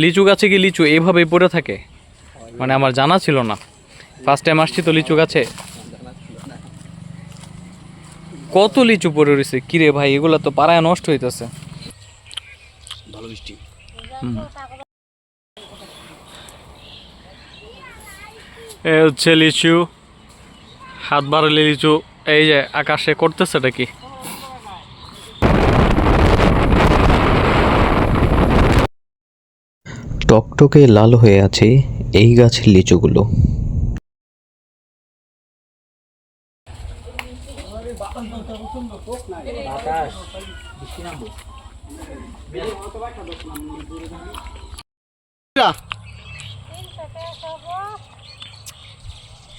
লিচু গাছে কি লিচু এইভাবেই পড়ে থাকে? মানে আমার জানা ছিল না, ফার্স্ট টাইম আসছি তো লিচু গাছে। কত লিচু পড়ে রয়েছে, কিরে ভাই এগুলো তো পাড়ায় নষ্ট হইতেছে। ভালো বৃষ্টি। এ হচ্ছে লিচু, হাত বাড়ালে লিচু। এই যে আকাশে করতেছে এটা কি? টকটকে লাল হয়ে আছে এই গাছের লিচুগুলো।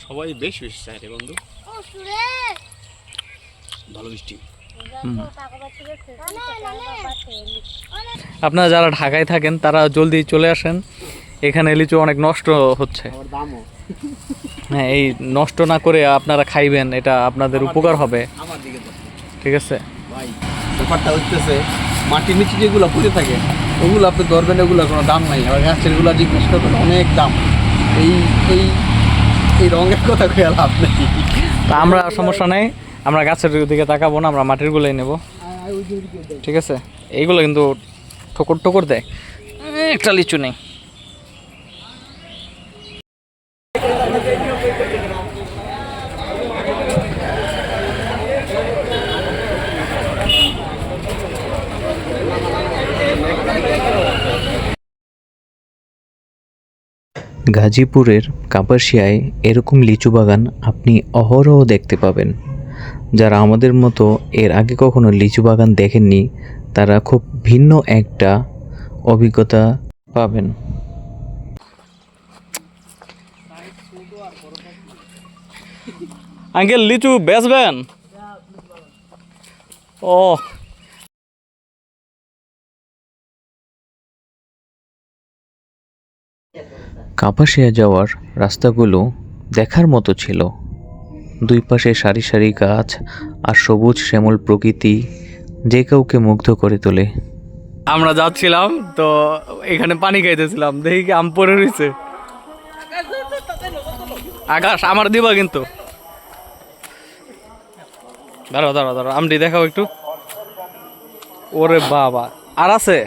সবাই বেশ বেশি চাই রে বন্ধু, ভালো বৃষ্টি। আপনারা যারা ঢাকায় থাকেন তারা জলদি চলে আসেন, এখানে লিচু অনেক নষ্ট হচ্ছে। হ্যাঁ, এই নষ্ট না করে আপনারা খাইবেন, এটা আপনাদের উপকার হবে। ঠিক আছে ভাই, ব্যাপারটা হচ্ছে মাটির নিচে যেগুলো পড়ে থাকে ওগুলো আপনি ধরবেন, ওগুলোর কোনো দাম নাই। আবার গাছের গুলা জিজ্ঞেস করবেন অনেক দাম। এই এই এই রঙের কথা খেয়াল লাভ নেই। তা আমরা সমস্যা নেই, আমরা গাছের দিকে তাকাবো না, আমরা মাটির গুলোই নেব। ঠিক আছে, এইগুলো কিন্তু ঠোকর ঠোকর দেয়। একটা লিচু নেই। গাজীপুরের কাপাসিয়ায় এরকম লিচু বাগান আপনি অহরহ দেখতে পাবেন। যারা আমাদের মতো এর আগে কখনো লিচু বাগান দেখেননি তারা খুব ভিন্ন একটা অভিজ্ঞতা পাবেন। আঙ্কেল লিচু বেচবেন? ও, কাপাসিয়া যাওয়ার রাস্তাগুলো দেখার মতো ছিল। দুই পাশে সারি সারি গাছ আর সবুজ শ্যামল প্রকৃতি যে কাউকে মুগ্ধ করে তোলে। আমরা যাচ্ছিলাম তো এখানে পানি খাইতেছিলাম, দেখি কি আম পড়ে রয়েছে। আকাশ আমার দিবা কিন্তু, দাঁড়াও দাঁড়াও দাঁড়াও, আমটি দেখাও একটু। ওরে বাবা, আর আছে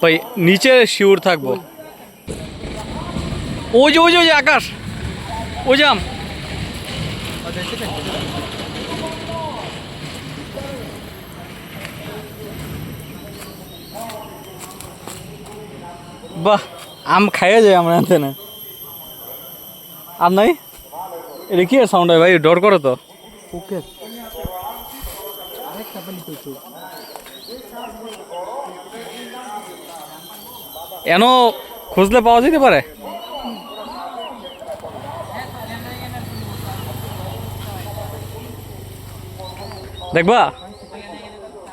ভাই, নিচে শিউর থাকবো। ওই যে ওই যে ওই যে আকাশ, ওই যে আম। বাহ, আম খাইয়ে যায় আমরা আনতে না। আম নাই, এটা কি সাউন্ড হয় ভাই? ডর করে তো। এন খুঁজলে পাওয়া যেতে পারে। দেখবা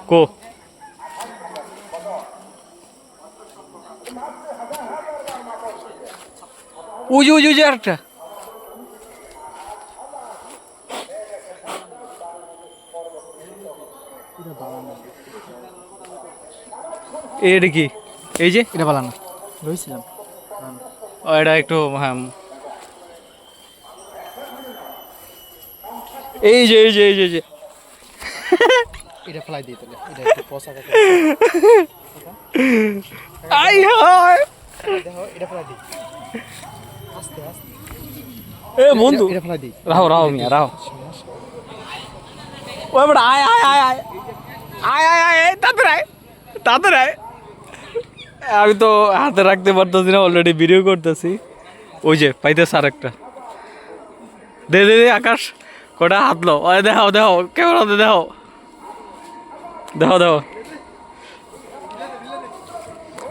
কো, ওই যে ওই যে ওই যে আরেকটা। এটা কি? এই যে এটা বালানো রয়েছিলাম। এটা একটু, হ্যাঁ এই যে এই যে এই যে এই যে এটা ফেলাই দিই তাহলে, এটা একটু পচা কথা। আই হায়, দেখো এটা ফেলাই দিই আস্তে আস্তে। এ বন্ধু এটা ফেলাই দিই, রাহো রাহো মিয়া রাহো। ওই বড় আয় আয় আয় আয় আয় আয় আয়, তাড়াতাড়ি আয় তাড়াতাড়ি আয়। আমি তো হাতে রাখতে পারতেছি না, অলরেডি ভিডিও করতেছি। ওই যে পাইতেছে আর একটা, দে দে দে আকাশ, কটা হাত লো। ওই দেখাও দেখাও, ক্যামেরাতে দেখাও, দেখো দেখো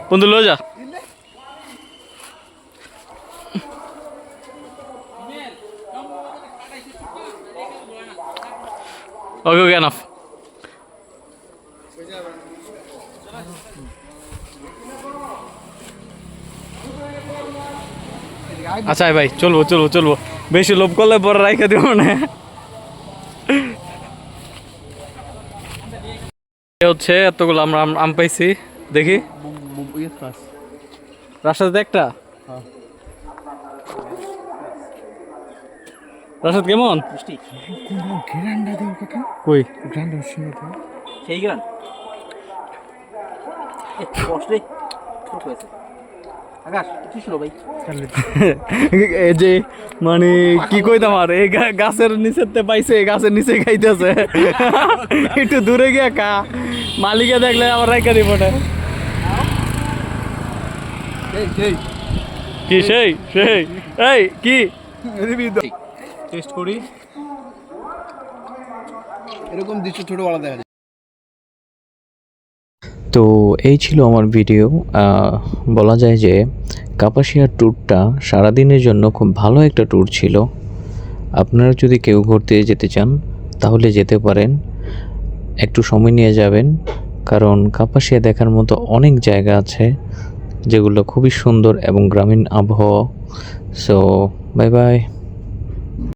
বন্ধু, লো যা। ওকে ওকে এনাফ। আচ্ছা ভাই, চলবো চলবো চলবো, বেশি লোভ করলে পরে রাইখা দিব না। হচ্ছে এতগুলো আমরা আম পাইছি। দেখি ইয়ে ফাস রাশাদ একটা হ্যাঁ। রাশাদ কেমন গ্রান্ডা দেও কাকা কই গ্রান্ডা শুনে তো সেই গ্রান কষ্টে খুব হয়েছে আকাশ কি ছিল ভাই এই যে মানে কি কইতাম আর এই গাছের নিচেতে পাইছে এই গাছের নিচে খাইতেছে একটু দূরে গিয়া কা মালিকে দেখলে আবার রাইকা দিব না এই সেই কি সেই সেই এই কি টেস্ট করি এরকম দৃশ্য ছোটবেলা দেখা যায়। তো এই ছিল আমার ভিডিও। বলা যায় যে কাপাসিয়ার ট্যুরটা সারাদিনের জন্য খুব ভালো একটা ট্যুর ছিল। আপনারা যদি কেউ ঘুরতে যেতে চান তাহলে যেতে পারেন, একটু সময় নিয়ে যাবেন, কারণ কাপাসিয়া দেখার মতো অনেক জায়গা আছে যেগুলো খুবই সুন্দর এবং গ্রামীণ আবহাওয়া। So bye bye.